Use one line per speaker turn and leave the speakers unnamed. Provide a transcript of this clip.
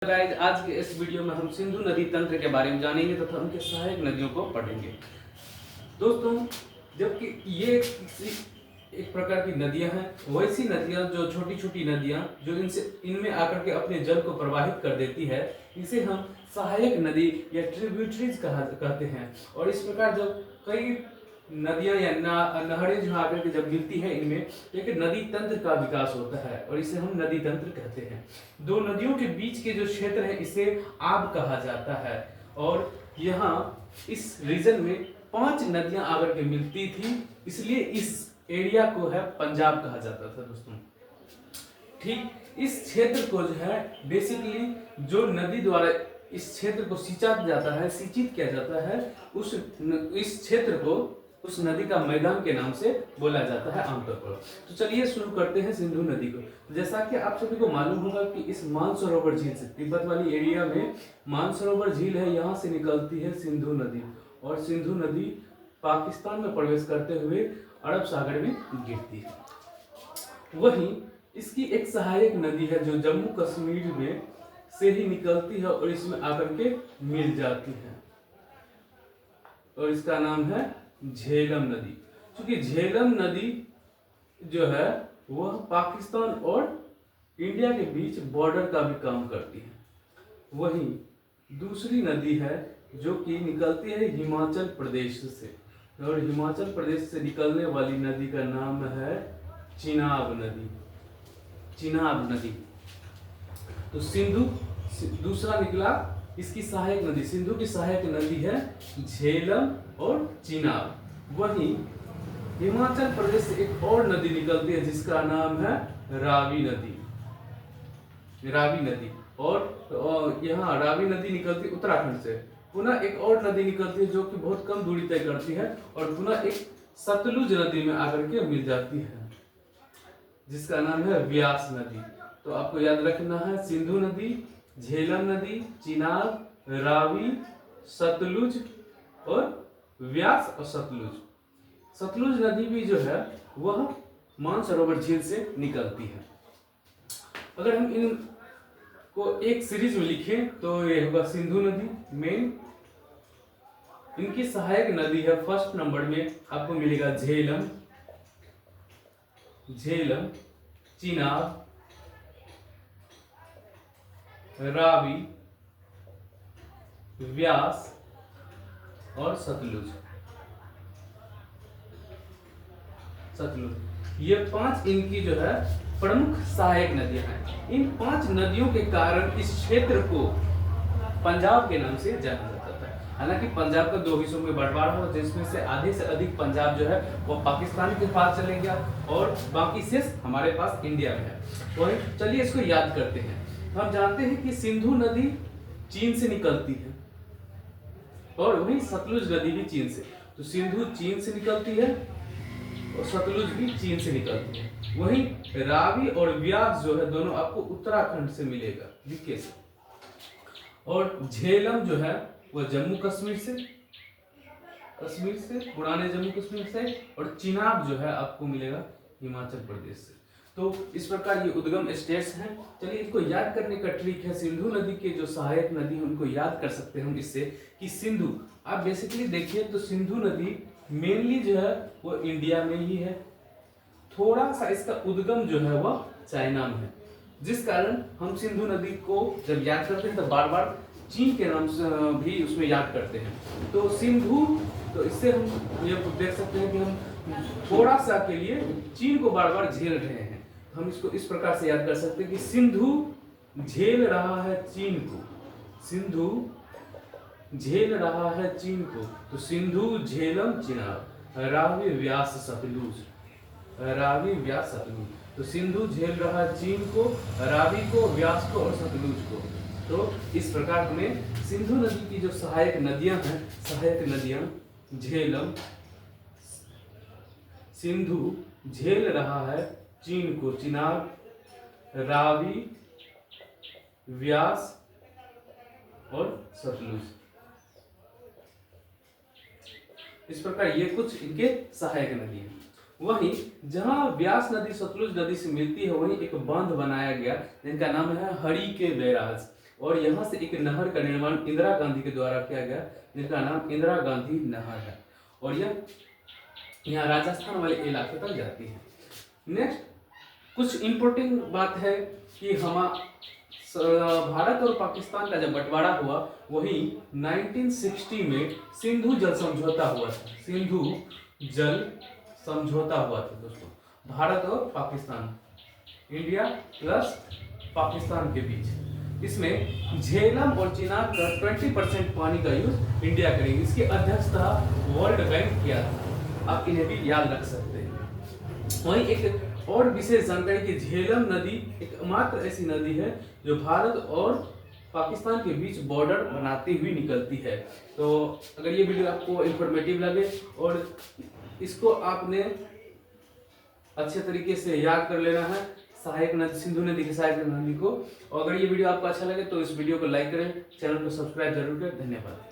Guys, आज के इस वीडियो में हम सिंधु नदी तंत्र के बारे में जानेंगे तथा उनके सहायक नदियों को पढ़ेंगे। दोस्तों, जबकि ये एक प्रकार की नदियां हैं, वैसी नदियां जो छोटी छोटी नदियां जो इनमें आकर के अपने जल को प्रवाहित कर देती है, इसे हम सहायक नदी या ट्रिब्यूटरीज कहते हैं। और इस प्रकार जब कई नदियां या नहरें जो आकर के जब गिरती है, इनमें एक नदी तंत्र का विकास होता है और इसे हम नदी तंत्र कहते हैं। दो नदियों के बीच के जो क्षेत्र है, इसे आब कहा जाता है। और यहाँ इस रीजन में 5 नदियां आकर के मिलती थी, इसलिए इस एरिया को है पंजाब कहा जाता था। दोस्तों, ठीक इस क्षेत्र को जो है बेसिकली जो नदी द्वारा इस क्षेत्र को सिंचित किया जाता है, इस क्षेत्र को उस नदी का मैदान के नाम से बोला जाता है आमतौर पर। तो चलिए शुरू करते हैं सिंधु नदी को। जैसा कि आप सभी को मालूम होगा कि इस मानसरोवर झील से, तिब्बत वाली एरिया में मानसरोवर झील है, यहाँ से निकलती है सिंधु नदी। और सिंधु नदी पाकिस्तान में प्रवेश करते हुए अरब सागर में गिरती है। वहीं इसकी एक सहायक नदी है जो जम्मू कश्मीर में से ही निकलती है और इसमें आकर के मिल जाती है, और इसका नाम है झेलम नदी। क्योंकि झेलम नदी जो है वह पाकिस्तान और इंडिया के बीच बॉर्डर का भी काम करती है। वहीं दूसरी नदी है जो कि निकलती है हिमाचल प्रदेश से, और हिमाचल प्रदेश से निकलने वाली नदी का नाम है चिनाब नदी। चिनाब नदी। तो सिंधु दूसरा निकला, इसकी सहायक नदी, सिंधु की सहायक नदी है झेलम और चिनाब। वहीं हिमाचल प्रदेश से एक और नदी निकलती है जिसका नाम है रावी नदी। रावी नदी। और यहाँ रावी नदी निकलती है उत्तराखंड से। पुनः एक और नदी निकलती है जो कि बहुत कम दूरी तय करती है, और पुनः एक सतलुज नदी में आकर के मिल जाती है जिसका नाम है व्यास नदी। तो आपको याद रखना है सिंधु नदी, झेलम नदी, चिनाब, रावी, सतलुज और व्यास और सतलुज। सतलुज नदी भी जो है वह मानसरोवर झील से निकलती है। अगर हम इन को एक सीरीज में लिखें तो ये होगा सिंधु नदी मेन। इनकी सहायक नदी है, फर्स्ट नंबर में आपको मिलेगा झेलम, चिनाब, रावी, व्यास और सतलुज। ये 5 इनकी जो है प्रमुख सहायक नदियां हैं। इन 5 नदियों के कारण इस क्षेत्र को पंजाब के नाम से जाना जाता था। हालांकि पंजाब का 2 हिस्सों में बंटवारा हुआ, जिसमें से आधे से अधिक पंजाब जो है वो पाकिस्तान के पास चले गया और बाकी शेष हमारे पास इंडिया में है। तो चलिए इसको याद करते हैं। हम जानते हैं कि सिंधु नदी चीन से निकलती है और वहीं सतलुज नदी भी चीन से। तो सिंधु चीन से निकलती है और सतलुज भी चीन से निकलती है। वहीं रावी और व्यास जो है दोनों आपको उत्तराखंड से मिलेगा, यूके से। और झेलम जो है वह जम्मू कश्मीर से, पुराने जम्मू कश्मीर से। और चिनाब जो है आपको मिलेगा हिमाचल प्रदेश से। तो इस प्रकार ये उद्गम स्टेट्स हैं। चलिए इनको याद करने का ट्रिक है। सिंधु नदी के जो सहायक नदी है उनको याद कर सकते हैं हम इससे कि सिंधु, आप बेसिकली देखिए तो सिंधु नदी मेनली जो है वो इंडिया में ही है। थोड़ा सा इसका उद्गम जो है वह चाइना में है, जिस कारण हम सिंधु नदी को जब याद करते हैं तो बार बार चीन के नाम से भी उसमें याद करते हैं। तो सिंधु, तो इससे हम ये देख सकते हैं कि हम थोड़ा सा के लिए चीन को बार बार झेल रहे हैं। हम इसको इस प्रकार से याद कर सकते हैं कि सिंधु झेल रहा है चीन को, सिंधु झेल रहा है चीन को। तो सिंधु, झेलम, चिनाब, रावी, व्यास, सतलुज, रावी, व्यास, सतलुज। तो सिंधु झेल रहा है चीन को, रावी को, व्यास को और सतलुज को। तो इस प्रकार हमें सिंधु नदी की जो सहायक नदियां हैं, सहायक नदियां झेलम, सिंधु झेल रहा है चीन को, चिनाब, रावी, व्यास और सतलुज। इस प्रकार ये कुछ इनके सहायक नदी हैं। वहीं जहां व्यास नदी सतलुज नदी से मिलती है, वहीं एक बांध बनाया गया जिनका नाम है हरि के बैराज। और यहाँ से एक नहर का निर्माण इंदिरा गांधी के द्वारा किया गया, जिसका नाम इंदिरा गांधी नहर है, और यह यहाँ राजस्थान वाले इलाके तक जाती है। नेक्स्ट कुछ इम्पोर्टेंट बात है कि भारत और पाकिस्तान का जब बंटवारा हुआ वही 1960 में सिंधु जल समझौता हुआ था। सिंधु जल समझौता हुआ था दोस्तों, भारत और पाकिस्तान, इंडिया प्लस पाकिस्तान के बीच। इसमें झेलम और चिनाब का 20% पानी का यूज इंडिया करेगी। इसकी अध्यक्षता वर्ल्ड बैंक किया था, आप इन्हें भी याद रख सकते हैं। वहीं एक और विशेष जानकारी कि झेलम नदी एकमात्र ऐसी नदी है जो भारत और पाकिस्तान के बीच बॉर्डर बनाती हुई निकलती है। तो अगर ये वीडियो आपको इंफॉर्मेटिव लगे और इसको आपने अच्छे तरीके से याद कर लेना है, सहायक नदी, सिंधु नदी की सहायक नदी को। और अगर ये वीडियो आपको अच्छा लगे तो इस वीडियो को लाइक करें, चैनल को सब्सक्राइब जरूर करें। धन्यवाद।